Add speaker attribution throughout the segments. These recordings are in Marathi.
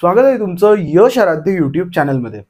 Speaker 1: स्वागत आहे तुमचं यश आराध्य यूट्यूब चॅनलमध्ये।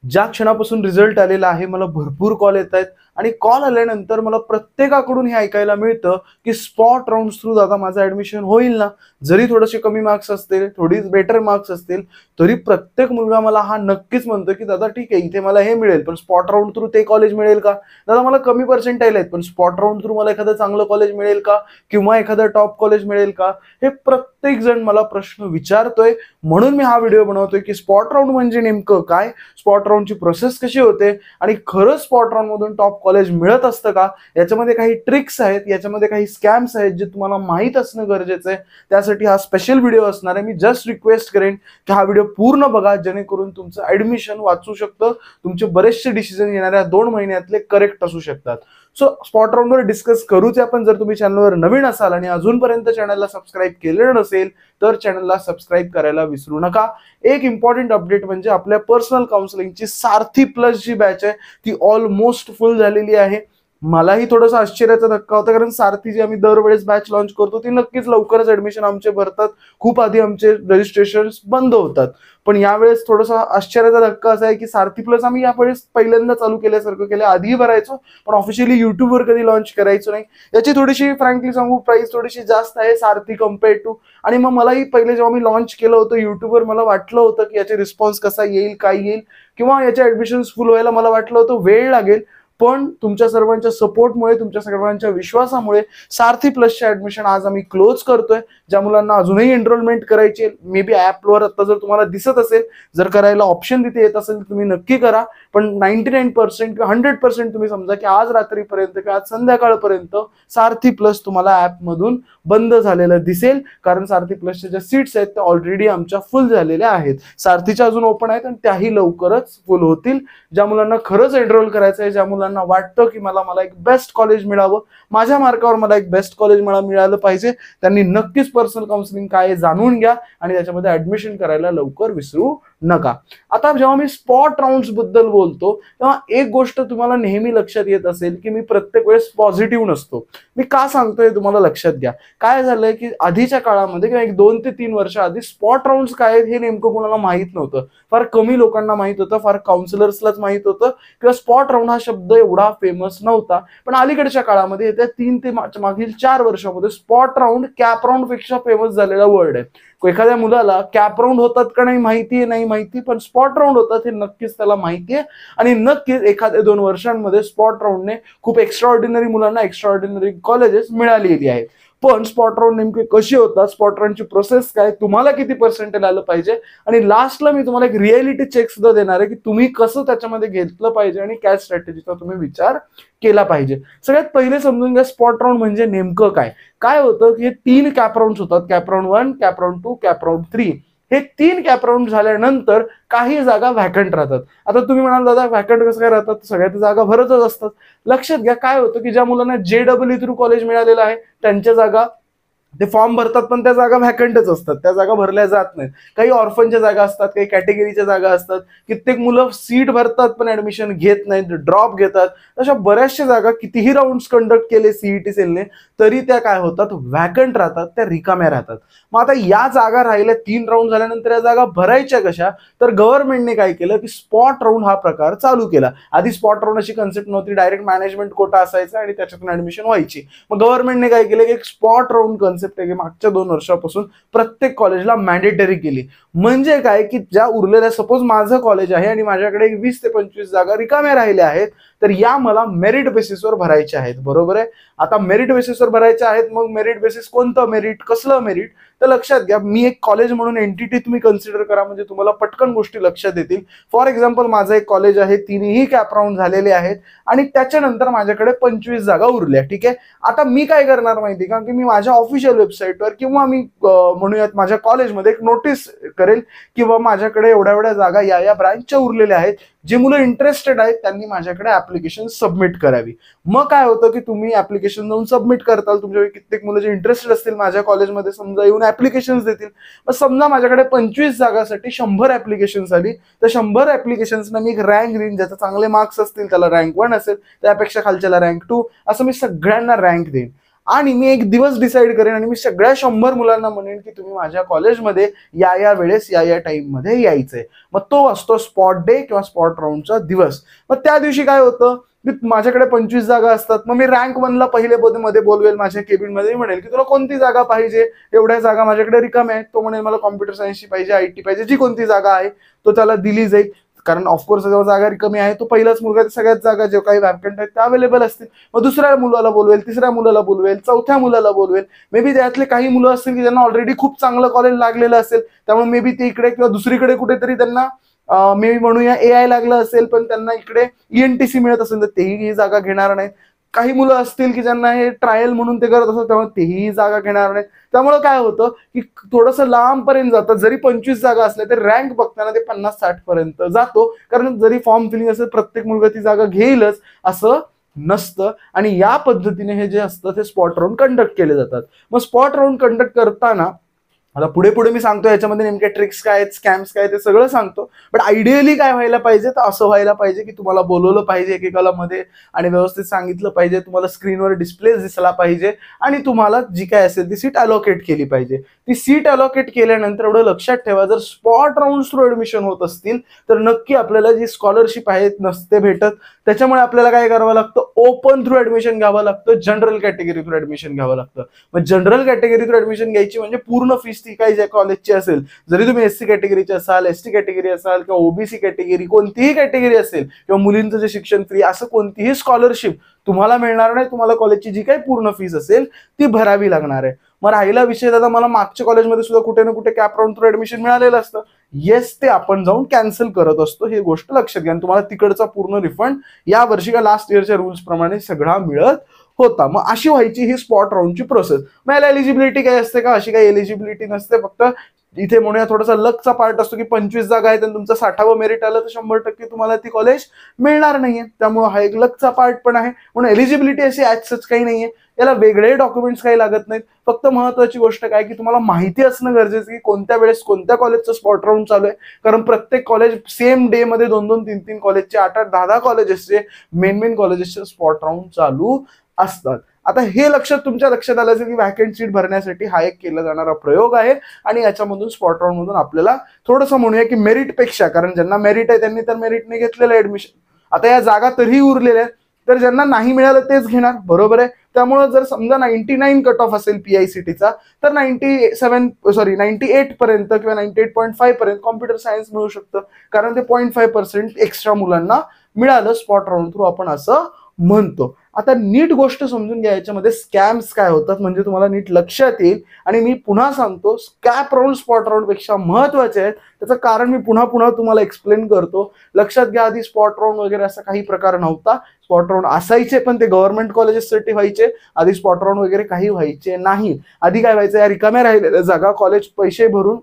Speaker 1: ज्या क्षणापासून रिझल्ट आलेला आहे मला भरपूर कॉल येत आहेत आणि कॉल आल्यानंतर मला प्रत्येकाकडून हे ऐकायला मिळतं की स्पॉट राउंड्स थ्रू दादा माझं ऍडमिशन होईल ना। जरी थोडेसे कमी मार्क्स असतील, थोडी बेटर मार्क्स असतील, तरी प्रत्येक मुलगा मला हा नक्कीच म्हणतो की दादा ठीक आहे इथे मला हे मिळेल, पण स्पॉट राउंड थ्रू ते कॉलेज मिळेल का? दादा मला कमी पर्सेंटाईल आहेत पण स्पॉट राउंड थ्रू मला एखादं चांगलं कॉलेज मिळेल का किंवा एखादं टॉप कॉलेज मिळेल का? हे प्रत्येक जण मला प्रश्न विचारतोय, म्हणून मी हा व्हिडिओ बनवतोय की स्पॉट राउंड म्हणजे नेमकं काय, स्पॉट राउंडची प्रोसेस कशी होते आणि खरंच स्पॉट राउंड मधून टॉप कॉलेज मिळत असतं का? याच्यामध्ये काही ट्रिक्स आहेत, याच्यामध्ये काही स्कॅम्स आहेत जे तुम्हाला माहित असणं गरजेचं आहे। त्यासाठी हा स्पेशल व्हिडिओ असणार आहे। मी जस्ट रिक्वेस्ट करेन की हा व्हिडिओ पूर्ण बघा, जेणेकरून तुमचं ऍडमिशन वाचू शकतं, तुमचे बरेचसे डिसिजन येणाऱ्या 2 महिन्यातले करेक्ट असू शकतात। सो स्पॉट राउंडवर डिस्कस करूच आपण। जर तुम्ही चॅनलवर नवीन असाल आणि अजूनपर्यंत चॅनलला सबस्क्राईब केलेलं नसेल तर चॅनलला सबस्क्राईब करायला विसरू नका। एक इम्पॉर्टंट अपडेट म्हणजे आपल्या पर्सनल काउन्सिलिंगची सारथी प्लस जी बॅच आहे ती ऑलमोस्ट फुल झालेली आहे। मलाही थोडासा आश्चर्याचा धक्का होता, कारण सारथी जी आम्ही दरवेळेस बॅच लॉन्च करतो ती नक्कीच लवकरच ऍडमिशन आमचे भरतात, खूप आधी आमचे रजिस्ट्रेशन बंद होतात। पण यावेळेस थोडासा आश्चर्याचा धक्का असा आहे की सारथी प्लस आम्ही यावेळेस पहिल्यांदा चालू केल्यासारखं केलं। आधी भरायचो पण ऑफिशियली युट्यूबवर कधी लॉन्च करायचो नाही। याची थोडीशी फ्रँकली सांगू प्राइस थोडीशी जास्त आहे सारथी कम्पेअर टू। आणि मग मलाही पहिले जेव्हा मी लॉन्च केलं होतं युट्यूबवर मला वाटलं होतं की याचे रिस्पॉन्स कसा येईल, काय येईल, किंवा याचे ऍडमिशन्स फुल व्हायला मला वाटलं होतं वेळ लागेल। पण तुमच्या सर्वांच्या सपोर्टमुळे, तुमच्या सर्वांच्या विश्वासामुळे सारथी प्लसचे ऍडमिशन आज आम्ही क्लोज करतोय। ज्या मुलांना अजूनही एनरोलमेंट करायची आहे, मे बी ऍपवर आता जर तुम्हाला दिसत असेल, जर करायला ऑप्शन तिथे येत असेल तुम्ही नक्की करा। पण 99% किंवा 100% तुम्ही समजा की आज रात्रीपर्यंत किंवा आज संध्याकाळपर्यंत सारथी प्लस तुम्हाला ऍप मधून बंद झालेलं दिसेल, कारण सारथी प्लसच्या ज्या सीट्स आहेत त्या ऑलरेडी आमच्या फुल झालेल्या आहेत। सारथीच्या अजून ओपन आहेत आणि त्याही लवकरच फुल होतील। ज्या मुलांना खरंच एनरोल करायचं आहे, ज्या मुलांना वाटतं की मला एक बेस्ट कॉलेज मिळावं, माझ्या मार्कावर मला एक बेस्ट कॉलेज मिळालं पाहिजे, त्यांनी नक्कीच पर्सनल काउन्सिलिंग काय जाणून घ्या आणि त्याच्यामध्ये ऍडमिशन करायला लवकर विसरू नका। आता जेव्हा मी स्पॉट राउंड्स बद्दल बोलतो तेव्हा एक गोष्ट तुम्हाला नेहमी लक्षात येत असेल की मी प्रत्येक वेळेस पॉझिटिव्ह नसतो। मी का सांगतोय तुम्हाला लक्षात घ्या। काय झालंय की आधीच्या काळामध्ये किंवा एक 2 ते 3 वर्ष आधी स्पॉट राउंड्स काय आहेत हे नेमकं कोणाला माहित नव्हतं। फार कमी लोकांना माहित होतं, फार काउन्सिलर्सलाच माहित होतं किंवा स्पॉट राउंड हा शब्द एवढा फेमस नव्हता। पण अलीकडच्या काळामध्ये येत्या 3 ते मागील 4 वर्षामध्ये स्पॉट राउंड कॅप राउंड पेक्षा फेमस झालेला वर्ड आहे। एखाद्या मुलाला कॅप राउंड होतात का नाही माहिती, पण स्पॉट राउंड होतात हे नक्कीच त्याला माहिती आहे। आणि नक्कीच एखाद्या 2 वर्षांमध्ये स्पॉट राउंडने खूप एक्स्ट्राऑर्डिनरी मुलांना एक्स्ट्राऑर्डिनरी कॉलेजेस मिळालेली आहेत। पण स्पॉट राउंड नेमके कशी होतात, स्पॉट राउंडची प्रोसेस काय, तुम्हाला किती पर्सेंटेज आलं पाहिजे, आणि लास्टला मी तुम्हाला एक रिअलिटी चेक सुद्धा देणार आहे की तुम्ही कसं त्याच्यामध्ये घेतलं पाहिजे आणि काय स्ट्रॅटेजीचा तुम्ही विचार केला पाहिजे। सगळ्यात पहिले समजून घ्या स्पॉट राउंड म्हणजे नेमकं काय। काय होतं की हे 3 कॅप राउंड्स होतात, cap round 1, cap round 2, cap round 3। हे 3 कॅप राउंड झाल्यानंतर काही जागा व्हॅकंट राहतात। आता तुम्ही म्हणाल दादा व्हॅकंट कसं काय राहतात, सगळ्या जागा भरतच असतात। लक्षात घ्या काय होतं की ज्या मुलांना JEE थ्रू कॉलेज मिळालेलं आहे त्यांच्या जागा ते फॉर्म भरतात पण त्या जागा व्हॅकंटच असतात, त्या जागा भरल्या जात नाहीत। काही ऑर्फनच्या जागा असतात, काही कॅटेगरीच्या जागा असतात, कित्येक मुलं सीट भरतात पण ऍडमिशन घेत नाहीत, ड्रॉप घेतात। अशा बऱ्याचशा जागा कितीही राऊंड्स कंडक्ट केले सीईटी सेलने तरी त्या काय होतात, व्हॅकंट राहतात, त्या रिकाम्या राहतात। मग आता या जागा राहिल्या, 3 राऊंड झाल्यानंतर या जागा भरायच्या कशा, तर गव्हर्नमेंटने काय केलं की स्पॉट राऊंड हा प्रकार चालू केला। आधी स्पॉट राऊंड अशी कन्सेप्ट नव्हती, डायरेक्ट मॅनेजमेंट कोटा असायचा आणि त्याच्यातून ऍडमिशन व्हायची। मग गव्हर्नमेंटने काय केलं की एक स्पॉट राऊंड कन्सेप्ट मागच्या 2 वर्षापासून प्रत्येक कॉलेजला मॅन्डेटरी केली। म्हणजे काय की ज्या उरलेल्या, सपोज माझं कॉलेज आहे आणि माझ्याकडे 20 ते 25 जागा रिकाम्या राहिल्या आहेत, तर या मला मेरिट बेसिसवर भरायच्या आहेत, बरोबर आहे। आता मेरिट बेसिसवर भरायच्या आहेत, मग मेरिट बेसिस कोणतं मेरिट, कसलं मेरिट, तर लक्षात घ्या मी एक कॉलेज म्हणून एंटिटी तुम्ही कन्सिडर करा, म्हणजे तुम्हाला पटकन गोष्टी लक्षात येतील। फॉर एक्झाम्पल माझं एक कॉलेज आहे, 3ही कॅप राऊंड झालेले आहेत आणि त्याच्यानंतर माझ्याकडे 25 जागा उरल्या, ठीक आहे। आता मी काय करणार माहिती का, की मी माझ्या ऑफिशियल वेबसाईटवर किंवा मी म्हणूयात माझ्या कॉलेजमध्ये एक नोटीस करेल किंवा माझ्याकडे एवढ्या एवढ्या जागा या ब्रांचच्या उरलेल्या आहेत, जे मुलं इंटरेस्टेड आहेत त्यांनी माझ्याकडे ऍप्लिकेशन सबमिट करावी। मग काय होतं की तुम्ही ऍप्लिकेशन जाऊन सबमिट करताल, तुमच्या कित्येक मुलं जे इंटरेस्टेड असतील माझ्या कॉलेजमध्ये समजा येऊन ऍप्लिकेशन देतील। मग समजा माझ्याकडे 25 जागासाठी 100 ऍप्लिकेशन्स आली, तर 100 ऍप्लिकेशन्सना मी एक रँक देईन, ज्याचा चांगले मार्क्स असतील त्याला रँक 1 असेल, त्यापेक्षा खालच्याला रँक 2, असं मी सगळ्यांना रँक देईन। आणि मी एक दिवस डिसाईड करेन आणि मी सगळ्या 100 मुलांना म्हणेन की तुम्ही माझ्या कॉलेजमध्ये या वेळेस या टाइम मध्ये यायचंय. मग तो असतो स्पॉट डे किंवा स्पॉट राऊंडचा दिवस. मग त्या दिवशी काय होतं की माझ्याकडे 25 जागा असतात. मग मी रँक 1ला पहिले मध्ये बोलवेल माझ्या केबिन मध्ये, म्हणेल की तुला कोणती जागा पाहिजे, एवढ्या जागा माझ्याकडे रिकाम्या आहेत. तो म्हणेल मला कॉम्प्युटर सायन्सची पाहिजे, IT पाहिजे, जी कोणती जागा आहे तो त्याला दिली जाईल. कारण ऑफकोर्स जेव्हा जागा रिकामी आहे तो पहिलाच मुलगा, सगळ्याच जागा जे काही वॅकंट आहेत त्या अवेलेबल असतील. मग दुसऱ्या मुलाला बोलवेल, तिसऱ्या मुलाला बोलवेल, चौथ्या मुलाला बोलवेल. मे बी त्यातले काही मुलं असतील की ज्यांना ऑलरेडी खूप चांगलं कॉलेज लागलेलं असेल, त्यामुळे मे बी ते इकडे किंवा दुसरीकडे कुठेतरी त्यांना मे बी म्हणूया AI लागलं असेल, पण त्यांना इकडे ENTC मिळत असेल तर तेही ही जागा घेणार नाहीत. काही मुलं असतील की ज्यांना हे ट्रायल म्हणून ते करत असतात, त्यामुळे तेही जागा घेणार नाहीत. त्यामुळे काय होतं की थोडंसं लांबपर्यंत जातं. जरी 25 जागा असल्या तरी रँक बघताना ते 50-60 पर्यंत जातो. कारण जरी फॉर्म फिलिंग असेल प्रत्येक मुलगा ती जागा घेईलच असं नसतं. आणि या पद्धतीने हे जे असतं ते स्पॉट राऊंड कंडक्ट केले जातात. मग स्पॉट राऊंड कंडक्ट करताना आता पुढे पुढे मी सांगतो याच्यामध्ये नेमके ट्रिक्स काय आहेत, स्कॅम्स काय, ते सगळं सांगतो. बट आयडियली काय व्हायला पाहिजे तर असं व्हायला पाहिजे की तुम्हाला बोलवलं पाहिजे एकेकाला मध्ये आणि व्यवस्थित सांगितलं पाहिजे, तुम्हाला स्क्रीनवर डिस्प्ले दिसला पाहिजे आणि तुम्हाला जी काय असेल ती सीट अलोकेट केली पाहिजे. ती सीट अलोकेट केल्यानंतर एवढं लक्षात ठेवा, जर स्पॉट राऊंड थ्रू ऍडमिशन होत असतील तर नक्की आपल्याला जी स्कॉलरशिप आहे नसते भेटत. त्याच्यामुळे आपल्याला काय करावं लागतं, ओपन थ्रू ऍडमिशन घ्यावं लागतं, जनरल कॅटेगरी थ्रू ऍडमिशन घ्यावं लागतं. मग जनरल कॅटेगरी थ्रू ऍडमिशन घ्यायची म्हणजे पूर्ण फीस ती काही ज्या कॉलेजची असेल, जरी तुम्ही SC कॅटेगरीचे असाल, ST कॅटेगरी असाल किंवा OBC कॅटेगरी, कोणतीही कॅटेगरी असेल किंवा मुलींचं जे शिक्षण फ्री, असं कोणतीही स्कॉलरशिप तुम्हाला मिळणार नाही. तुम्हाला कॉलेजची जी काही पूर्ण फीस असेल ती भरावी लागणार आहे. मग राहिला विषय दादा मला मागच्या कॉलेजमध्ये सुद्धा कुठे ना कुठे कॅप राऊंड थ्रू ऍडमिशन मिळालेलं असतं, येस ते आपण जाऊन कॅन्सल करत असतो. ही गोष्ट लक्षात घ्या. तुम्हाला तिकडचा पूर्ण रिफंड या वर्षी का लास्ट इयरच्या रूल्स प्रमाणे सगळा मिळत होता. मग अशी व्हायची ही स्पॉट राऊंडची प्रोसेस. मग याला एलिजिबिलिटी काय असते का, अशी काही एलिजिबिलिटी नसते. फक्त इथे म्हणूया थोडासा लकचा पार्ट असतो की 25 जागा आहेत आणि तुमचं 60वं मेरिट आलं तर 100% तुम्हाला ती कॉलेज मिळणार नाहीये. त्यामुळे हा एक लकचा पार्ट पण आहे. म्हणून एलिजिबिलिटी अशी ऍज सच काही नाहीये. याला वेगळे डॉक्युमेंट्स काही लागत नाहीत. फक्त महत्वाची गोष्ट काय की तुम्हाला माहिती असणं गरजेचं की कोणत्या वेळेस कोणत्या कॉलेजचं स्पॉट राऊंड चालू आहे. कारण प्रत्येक कॉलेज सेम डे मध्ये 2-2, 3-3 कॉलेजचे 8-8, 10-10 कॉलेजेसचे मेन कॉलेजेसचे स्पॉट राऊंड चालू असतात. आता हे तुमच्या लक्षात आलं असेल की व्हॅकंट सीट भरण्यासाठी हा एक केला जाणारा प्रयोग आहे आणि याच्यामधून स्पॉट राऊंड मधून आपल्याला थोडंसं म्हणूया की मेरिट पेक्षा, कारण ज्यांना मेरिट आहे त्यांनी तर मेरिटने घेतलेलं ऍडमिशन, आता या जागा तरीही उरलेल्या आहेत, तर ज्यांना नाही मिळालं तेच घेणार, बरोबर आहे. त्यामुळे जर समजा 99 कट ऑफ असेल PICTचा तर 98 पर्यंत किंवा 98.5 पर्यंत कॉम्प्युटर सायन्स मिळू शकतं, कारण ते 0.5% एक्स्ट्रा मुलांना मिळालं स्पॉट राऊंड थ्रू, आपण असं म्हणतो. आता नीट गोष्ट समजून घ्या याच्यामध्ये स्कॅम्स काय होतात, म्हणजे तुम्हाला नीट लक्षात येईल. आणि मी पुन्हा सांगतो, कॅप राऊंड स्पॉट राऊंड पेक्षा महत्वाचे आहेत. त्याचं कारण मी पुन्हा तुम्हाला एक्सप्लेन करतो. लक्षात घ्या, आधी स्पॉट राऊंड वगैरे असा काही प्रकार नव्हता. स्पॉट राऊंड असायचे पण ते गव्हर्नमेंट कॉलेजेससाठी व्हायचे. आधी स्पॉट राऊंड वगैरे काही व्हायचे नाही. आधी काय व्हायचं, या रिकाम्या राहिलेल्या जागा कॉलेज पैसे भरून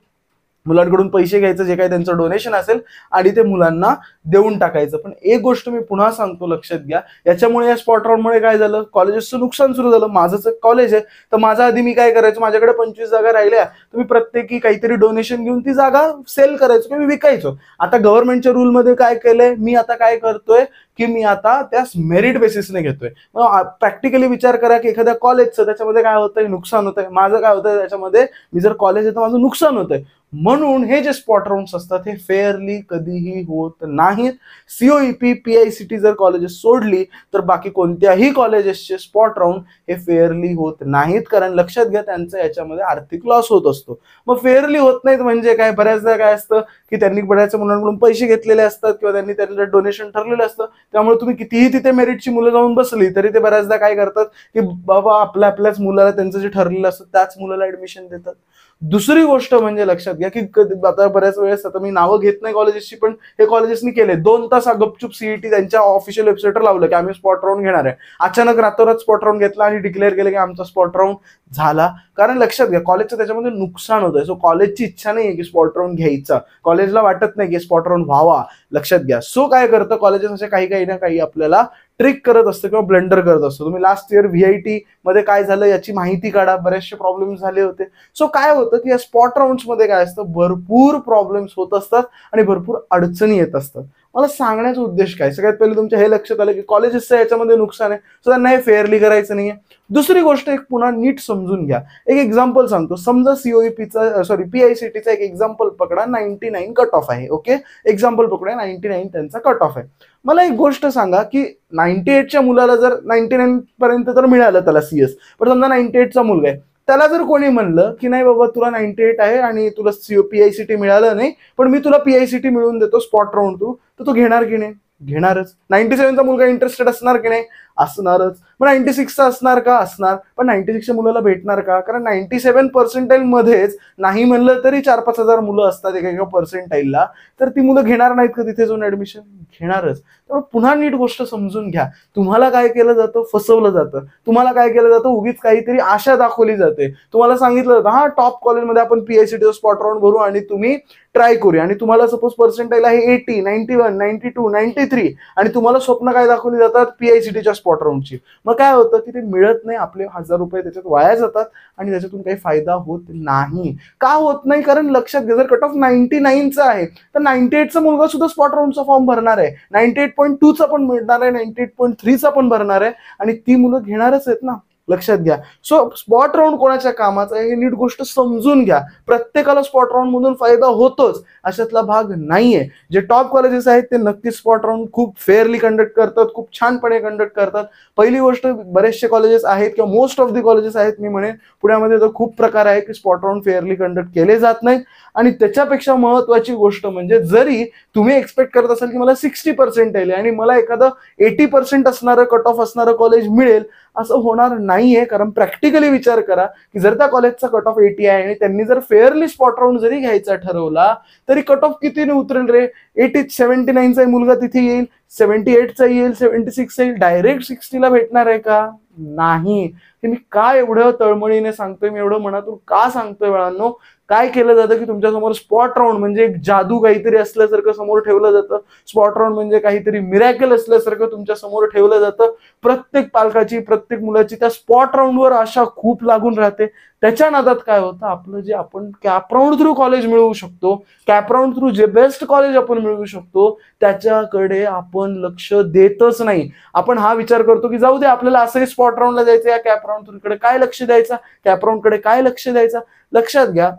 Speaker 1: मुलांकडून पैसे घ्यायचं, जे काही त्यांचं डोनेशन असेल आणि ते मुलांना देऊन टाकायचं. पण एक गोष्ट मी पुन्हा सांगतो, लक्षात घ्या, याच्यामुळे या स्पॉट राऊंडमुळे काय झालं, कॉलेजेसचं नुकसान सुरू झालं. माझंच एक कॉलेज आहे, तर माझा आधी मी काय करायचं, माझ्याकडे 25 जागा राहिल्या तर मी प्रत्येकी काहीतरी डोनेशन घेऊन ती जागा सेल करायचो किंवा विकायचो. आता गव्हर्नमेंटच्या रूलमध्ये काय केलंय, मी आता काय करतोय की मी आता त्या मेरिट बेसिसने घेतोय. मग प्रॅक्टिकली विचार करा की एखाद्या कॉलेजचं त्याच्यामध्ये काय होतंय, नुकसान होतंय. माझं काय होतंय त्याच्यामध्ये, मी जर कॉलेज आहे तर माझं नुकसान होतंय. म्हणून हे जे स्पॉट राऊंड्स असतात हे फेअरली कधीही होत नाहीत. COEP PICT जर कॉलेजेस सोडली तर बाकी कोणत्याही कॉलेजेसचे स्पॉट राऊंड हे फेअरली होत नाहीत, कारण लक्षात घ्या त्यांचा याच्यामध्ये आर्थिक लॉस होत असतो. मग फेअरली होत नाहीत म्हणजे काय, बऱ्याचदा काय असतं की त्यांनी बऱ्याच मुलांकडून पैसे घेतलेले असतात किंवा त्यांनी त्यांचं डोनेशन ठरलेलं असतं. त्यामुळे तुम्ही कितीही तिथे मेरिटची मुलं जाऊन बसली तरी ते बऱ्याचदा काय करतात की बाबा आपल्याच मुलाला त्यांचं जे ठरलेलं असतं त्याच मुलाला ऍडमिशन देतात. दुसरी गोष्ट म्हणजे लक्षात घ्या की आता बऱ्याच वेळेस, आता मी नावं घेत नाही कॉलेजेसची, पण हे कॉलेजेसनी केले 2 तास गपचूप CET त्यांच्या ऑफिशियल वेबसाईटवर लावलं की आम्ही स्पॉट राऊंड घेणार आहे. अचानक रातोरात स्पॉट राऊंड घेतला आणि डिक्लेअर केलं की आमचा स्पॉट राऊंड झाला. कारण लक्षात घ्या, कॉलेजचं त्याच्यामध्ये नुकसान होतंय. सो कॉलेजची इच्छा नाहीये की स्पॉट राऊंड घ्यायचा, कॉलेजला वाटत नाही की स्पॉट राऊंड व्हावा, लक्षात घ्या. सो काय करतं कॉलेजेस, असे काही ना काही आपल्याला ट्रिक करत असतं किंवा ब्लंडर करत असतो. तुम्ही लास्ट इयर VIT मध्ये काय झालं याची माहिती काढा, बरेचसे प्रॉब्लेम्स झाले होते. सो काय होतं की या स्पॉट राऊंड्स मध्ये काय असतं, भरपूर प्रॉब्लेम्स होत असतात आणि भरपूर अडचणी येत असतात. मला सांगण्याचा उद्देश काय, सगळ्यात पहिले तुमच्या हे लक्षात आलं की कॉलेजेसचं याच्यामध्ये नुकसान आहे, सो त्यांना हे फेअरली करायचं नाहीये. दुसरी गोष्ट एक पुन्हा नीट समजून घ्या. एक एक्झाम्पल सांगतो. समजा सीओईपीचा PICTचा एक एक्झाम्पल पकडा, 99 कट ऑफ आहे. ओके, एक्झाम्पल पकडा 99 त्यांचा कट ऑफ आहे. मला एक गोष्ट सांगा की 98च्या मुलाला जर 99 पर्यंत तर मिळालं त्याला CS, पण समजा 98चा मुलगा आहे, त्याला जर कोणी म्हणलं की नाही बाबा तुला 98 आहे आणि तुला PICT मिळालं नाही, पण मी तुला PICT मिळवून देतो स्पॉट राऊंड थ्रू, तर तो घेणार की नाही? घेणारच. 97चा मुलगा इंटरेस्टेड असणार की नाही? असणारच. मग 96चा असणार का? असणार. पण 96च्या मुलाला भेटणार का? कारण 97% मध्येच नाही म्हणलं तरी 4-5 हजार मुलं असतात एका पर्सेंटाईलला, तर ती मुलं घेणार नाहीत का तिथे जाऊन ऍडमिशन? घेणारच. तर पुन्हा नीट गोष्ट समजून घ्या. तुम्हाला काय केलं जातं? फसवलं जातं. तुम्हाला काय केलं जातं? उगीच काहीतरी आशा दाखवली जाते. तुम्हाला सांगितलं जातं हा टॉप कॉलेजमध्ये आपण PICT स्पॉट राऊंड भरू आणि तुम्ही ट्राय करूया, आणि तुम्हाला सपोज पर्सेंटाईल आहे 80, 91, 92, 93, आणि तुम्हाला स्वप्न काय दाखवली जातात? PICTच्या स्पॉट राऊंडची. मग काय होतं की ते मिळत नाही, आपले 1000 रुपये त्याच्यात वाया जातात आणि त्याच्यातून काही फायदा होत नाही. का होत नाही? कारण लक्षात घ्या, जर कट ऑफ 99चा आहे तर 98चा मुलगा सुद्धा स्पॉट राऊंडचा फॉर्म भरणार आहे, 98.2चा पण मिळणार आहे, 98.3चा पण भरणार आहे, आणि ती मुलं घेणारच आहेत ना. लक्षात घ्या. सो स्पॉट राऊंड कोणाच्या कामाचा आहे हे नीट गोष्ट समजून घ्या. प्रत्येकाला स्पॉट राऊंड मधून फायदा होतोच अशातला भाग नाहीये. जे टॉप कॉलेजेस आहेत ते नक्कीच स्पॉट राऊंड खूप फेअरली कंडक्ट करतात, खूप छानपणे कंडक्ट करतात. पहिली गोष्ट, बरेचसे कॉलेजेस आहेत किंवा मोस्ट ऑफ दी कॉलेजेस आहेत मी म्हणेन पुण्यामध्ये तर खूप प्रकार आहे की स्पॉट राऊंड फेअरली कंडक्ट केले जात नाहीत. आणि त्याच्यापेक्षा महत्वाची गोष्ट म्हणजे, जरी तुम्ही एक्सपेक्ट करत असाल की मला 60% येईल आणि मला एखादं 80% असणारं कट ऑफ असणारं कॉलेज मिळेल, असं होणार नाहीये. कारण प्रॅक्टिकली विचार करा की जर त्या कॉलेजचा कट ऑफ 80 आहे आणि त्यांनी जर फेअरली स्पॉट राऊंड जरी घ्यायचा ठरवला तरी कट ऑफ कितीने उतरेल रे? 79चा मुलगा तिथे येईल, 78चा येईल, 76चा येईल, डायरेक्ट 60ला भेटणार आहे का? नाही. हे मी काय एवढं तळमळीने सांगतोय, मी एवढं मनातून का सांगतोय बाळांनो? काय केलं जातं की तुमच्या समोर स्पॉट राऊंड म्हणजे एक जादू काहीतरी असल्यासारखं समोर ठेवलं जातं. स्पॉट राऊंड म्हणजे काहीतरी मिरॅकल असल्यासारखं तुमच्या समोर ठेवलं जातं. प्रत्येक पालकाची, प्रत्येक मुलाची त्या स्पॉट राऊंडवर आशा खूप लागून राहते. त्याच्या नादात काय होतं, आपलं जे आपण कॅप राऊंड थ्रू कॉलेज मिळवू शकतो, कॅप राऊंड थ्रू जे बेस्ट कॉलेज आपण मिळवू शकतो, त्याच्याकडे आपण लक्ष देतच नाही. आपण हा विचार करतो की जाऊ दे, आपल्याला असंही स्पॉट राऊंडला जायचं, या कॅप राऊंड थ्रू कडे काय लक्ष द्यायचा, कॅप राऊंड कडे काय लक्ष द्यायचा. लक्षात घ्या,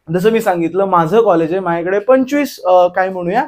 Speaker 1: जसं मी सांगितलं माझं कॉलेज आहे, माझ्याकडे 25 काय म्हणूया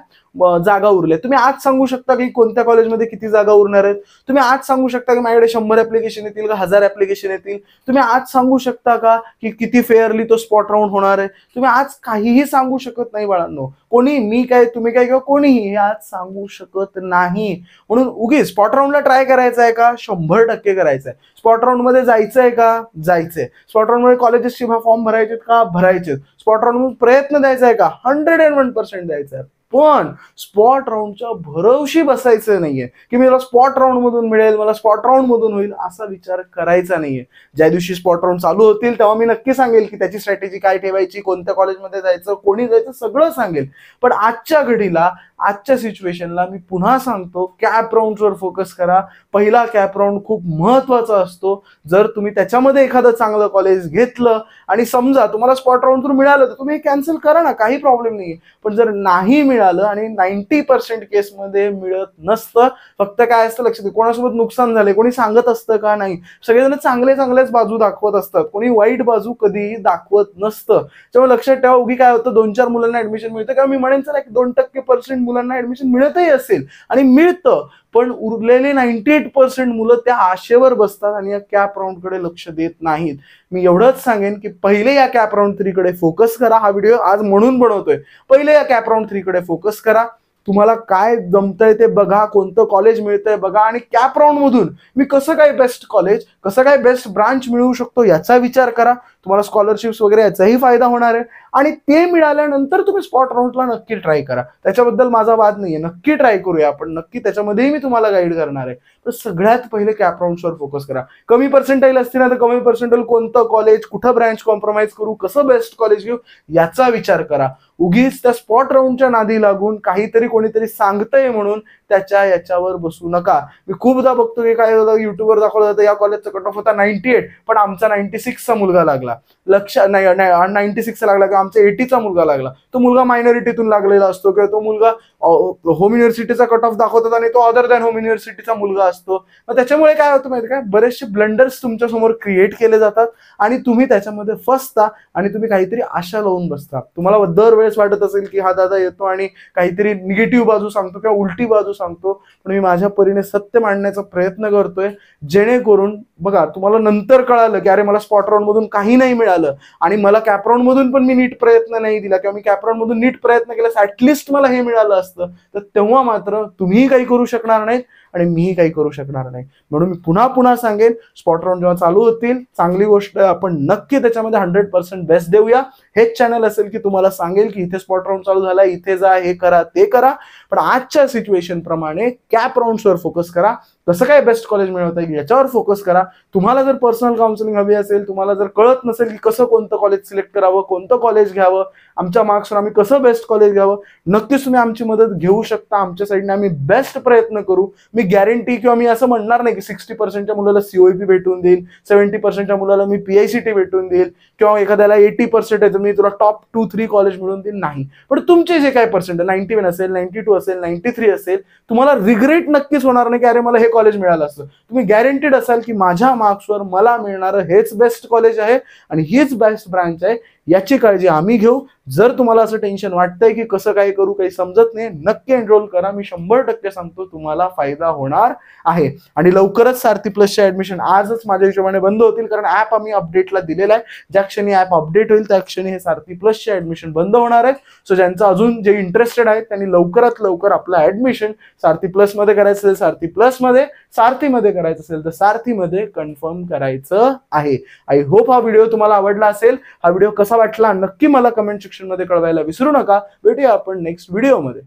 Speaker 1: जागा उरल्या. तुम्ही आज सांगू शकता की कोणत्या कॉलेजमध्ये किती जागा उरणार आहेत? तुम्ही आज सांगू शकता की माझ्याकडे 100 ऍप्लिकेशन येतील का 1000 ऍप्लिकेशन येतील? तुम्ही आज सांगू शकता का की किती फेअरली तो स्पॉट राऊंड होणार आहे? तुम्ही आज काहीही सांगू शकत नाही बाळांनो. कोणी, मी काय, तुम्ही काय, किंवा कोणीही आज सांगू शकत नाही. म्हणून उगीच स्पॉट राऊंडला ट्राय करायचा आहे का? 100% करायचं आहे. स्पॉट राऊंड मध्ये जायचं आहे का? जायचंय. स्पॉट राऊंड मध्ये कॉलेजेसची फॉर्म भरायचे का? भरायचे. स्पॉट राऊंड मध्ये प्रयत्न द्यायचा आहे का? 101% द्यायचा आहे. पण स्पॉट राऊंडच्या भरवशी बसायचं नाहीये की मला स्पॉट राऊंड मधून मिळेल, मला स्पॉट राऊंड मधून होईल, असा विचार करायचा नाहीये. ज्या दिवशी स्पॉट राऊंड चालू होतील तेव्हा मी नक्की सांगेल की त्याची स्ट्रॅटेजी काय ठेवायची, कोणत्या कॉलेजमध्ये जायचं, कोणी जायचं, सगळं सांगेल. पण आजच्या घडीला, आजच्या सिच्युएशनला मी पुन्हा सांगतो, कॅप राऊंडवर फोकस करा. पहिला कॅप राऊंड खूप महत्वाचा असतो. जर तुम्ही त्याच्यामध्ये एखादं चांगलं कॉलेज घेतलं आणि समजा तुम्हाला स्पॉट राऊंड थ्रू मिळालं तर तुम्ही कॅन्सल करा ना, काही प्रॉब्लेम नाहीये. पण जर नाही मिळालं, आणि 90% केसमध्ये मिळत नसतं, फक्त काय असतं लक्षात घ्या, कोणासोबत नुकसान झाले कोणी सांगत असतं का? नाही. सगळेजण चांगलेच बाजू दाखवत असतात, कोणी वाईट बाजू कधीही दाखवत नसतं. त्यामुळे लक्षात ठेवा, उगी काय होतं, 2-4 मुलांना ऍडमिशन मिळतं का? मी म्हणेन चला 2% मुलांना ऍडमिशन मिळतही असेल आणि मिळतं, पण उरलेले 98% मुलं त्या आशेवर बसतात आणि या कॅप राऊंड कडे लक्ष देत नाहीत. मी एवढंच सांगेन की पहिले या कॅप राऊंड 3 कडे फोकस करा. हा व्हिडिओ आज म्हणून बनवतोय, पहिले या कॅप राऊंड 3 कडे फोकस करा. तुम्हाला काय जमतंय ते बघा, कोणतं कॉलेज मिळतंय बघा, आणि कॅप राऊंड मधून मी कसं काय बेस्ट कॉलेज, कसं काय बेस्ट ब्रांच मिळवू शकतो याचा विचार करा. तुम्हाला स्कॉलरशिप्स वगैरे याचाही फायदा होणार आहे, आणि ते मिळाल्यानंतर तुम्ही स्पॉट राऊंडला नक्की ट्राय करा. त्याच्याबद्दल माझा वाद नाहीये, नक्की ट्राय करूया आपण, नक्की त्याच्यामध्येही मी तुम्हाला गाईड करणार आहे. तर सगळ्यात पहिले कॅप राऊंडवर फोकस करा. कमी पर्सेंटाईल असते ना, तर कमी पर्सेंटाईल कोणतं कॉलेज, कुठं ब्रँच कॉम्प्रोमाइज करू, कसं बेस्ट कॉलेज घेऊ याचा विचार करा. उगीच त्या स्पॉट राऊंडच्या नादी लागून काहीतरी कोणीतरी सांगतंय म्हणून त्याच्या याच्यावर बसू नका. मी खूपदा बघतो की काय होतं, युट्यूबवर दाखवलं जातं या कॉलेजचा कट ऑफ होता 98 पण आमचा 96चा मुलगा लागला, नाही 96चा लागला किंवा आमचा 80चा मुलगा लागला. तो मुलगा मायनॉरिटीतून लागलेला असतो किंवा तो मुलगा होम युनिव्हर्सिटीचा कट ऑफ दाखवतात आणि तो अदर दॅन होम युनिव्हर्सिटीचा मुलगा असतो. मग त्याच्यामुळे काय होतं माहिती काय, बरेचसे ब्लंडर्स तुमच्या समोर क्रिएट केले जातात आणि तुम्ही त्याच्यामध्ये फसता आणि तुम्ही काहीतरी आशा लावून बसता. तुम्हाला दरवेळेस वाटत असेल की हा दादा येतो आणि काहीतरी निगेटिव्ह बाजू सांगतो किंवा उलटी बाजू सांगतो, पण मी माझ्या परीने सत्य मांडण्याचा प्रयत्न करतोय, जेणेकरून बघा तुम्हाला नंतर कळालं की अरे मला स्पॉट राऊंड मधून काही नाही मिळालं आणि मला कॅप राऊंड मधून पण मी नीट प्रयत्न नाही दिला किंवा मी कॅप राऊंड मधून नीट प्रयत्न केला ऍटलिस्ट मला हे मिळालं असतं, तर तेव्हा मात्र तुम्हीही काही करू शकणार नाहीत आणि मीही काही करू शकणार नाही. म्हणून मी पुन्हा पुन्हा सांगेन, स्पॉट राऊंड जेव्हा चालू होतील चांगली गोष्ट आहे, आपण नक्की त्याच्यामध्ये 100% बेस्ट देऊया. हेच चॅनल असेल की तुम्हाला सांगेल की इथे स्पॉट राऊंड चालू झाला, इथे जा, हे करा, ते करा, पण आजच्या सिच्युएशन प्रमाणे कॅप राऊंड्सवर फोकस करा. कसं काय बेस्ट कॉलेज मिळवता येईल याच्यावर फोकस करा. तुम्हाला जर पर्सनल काउन्सिलिंग हवी असेल, तुम्हाला जर कळत नसेल की कसं कोणतं कॉलेज सिलेक्ट करावं, कोणतं कॉलेज घ्यावं, आमच्या मार्क्सवर आम्ही कसं बेस्ट कॉलेज घ्यावं, नक्कीच तुम्ही आमची मदत घेऊ शकता. आमच्या साईडने आम्ही बेस्ट प्रयत्न करू. मी गॅरंटी किंवा मी असं म्हणणार नाही की 60%च्या मुलाला COEP भेटून देईल, 70%च्या मुलाला मी PICT भेटून देईल किंवा एखाद्याला 80% आहे तर मी तुला टॉप 2-3 कॉलेज मिळून देईल, नाही. पण तुमचे जे काय पर्सेंट 91 असेल, 92 असेल, 93 असेल, तुम्हाला रिग्रेट नक्कीच होणार नाही की अरे मला हे कॉलेज मिळालं असतं. तुम्ही गॅरंटीड असाल की माझ्या मार्क्सवर मला मिळणारं हेच बेस्ट कॉलेज आहे आणि हीच बेस्ट ब्रांच आहे, याची काळजी आम्ही घेऊ. जर तुम्हाला असं टेन्शन वाटतंय की कसं काय करू, काही समजत नाही, नक्की एनरोल करा. मी 100% सांगतो तुम्हाला फायदा होणार आहे. आणि लवकरच सारथी प्लसचे ऍडमिशन आजच माझ्या हिशोबाने बंद होतील, कारण ऍप आम्ही अपडेटला दिलेला आहे. ज्या क्षणी ऍप अपडेट होईल त्या क्षणी हे सारथी प्लसचे ऍडमिशन बंद होणार आहेत. सो ज्यांचं अजून जे इंटरेस्टेड आहेत त्यांनी लवकरात लवकर आपलं ऍडमिशन सारथी प्लस मध्ये करायचं असेल सारथी प्लस मध्ये, सारथीमध्ये करायचं असेल तर सारथीमध्ये कन्फर्म करायचं आहे. आय होप हा व्हिडिओ तुम्हाला आवडला असेल. हा व्हिडिओ कसा वाटला नक्की मला कमेंट सेक्शन मध्ये कळवायला विसरू नका. भेटूया आपण नेक्स्ट व्हिडिओमध्ये.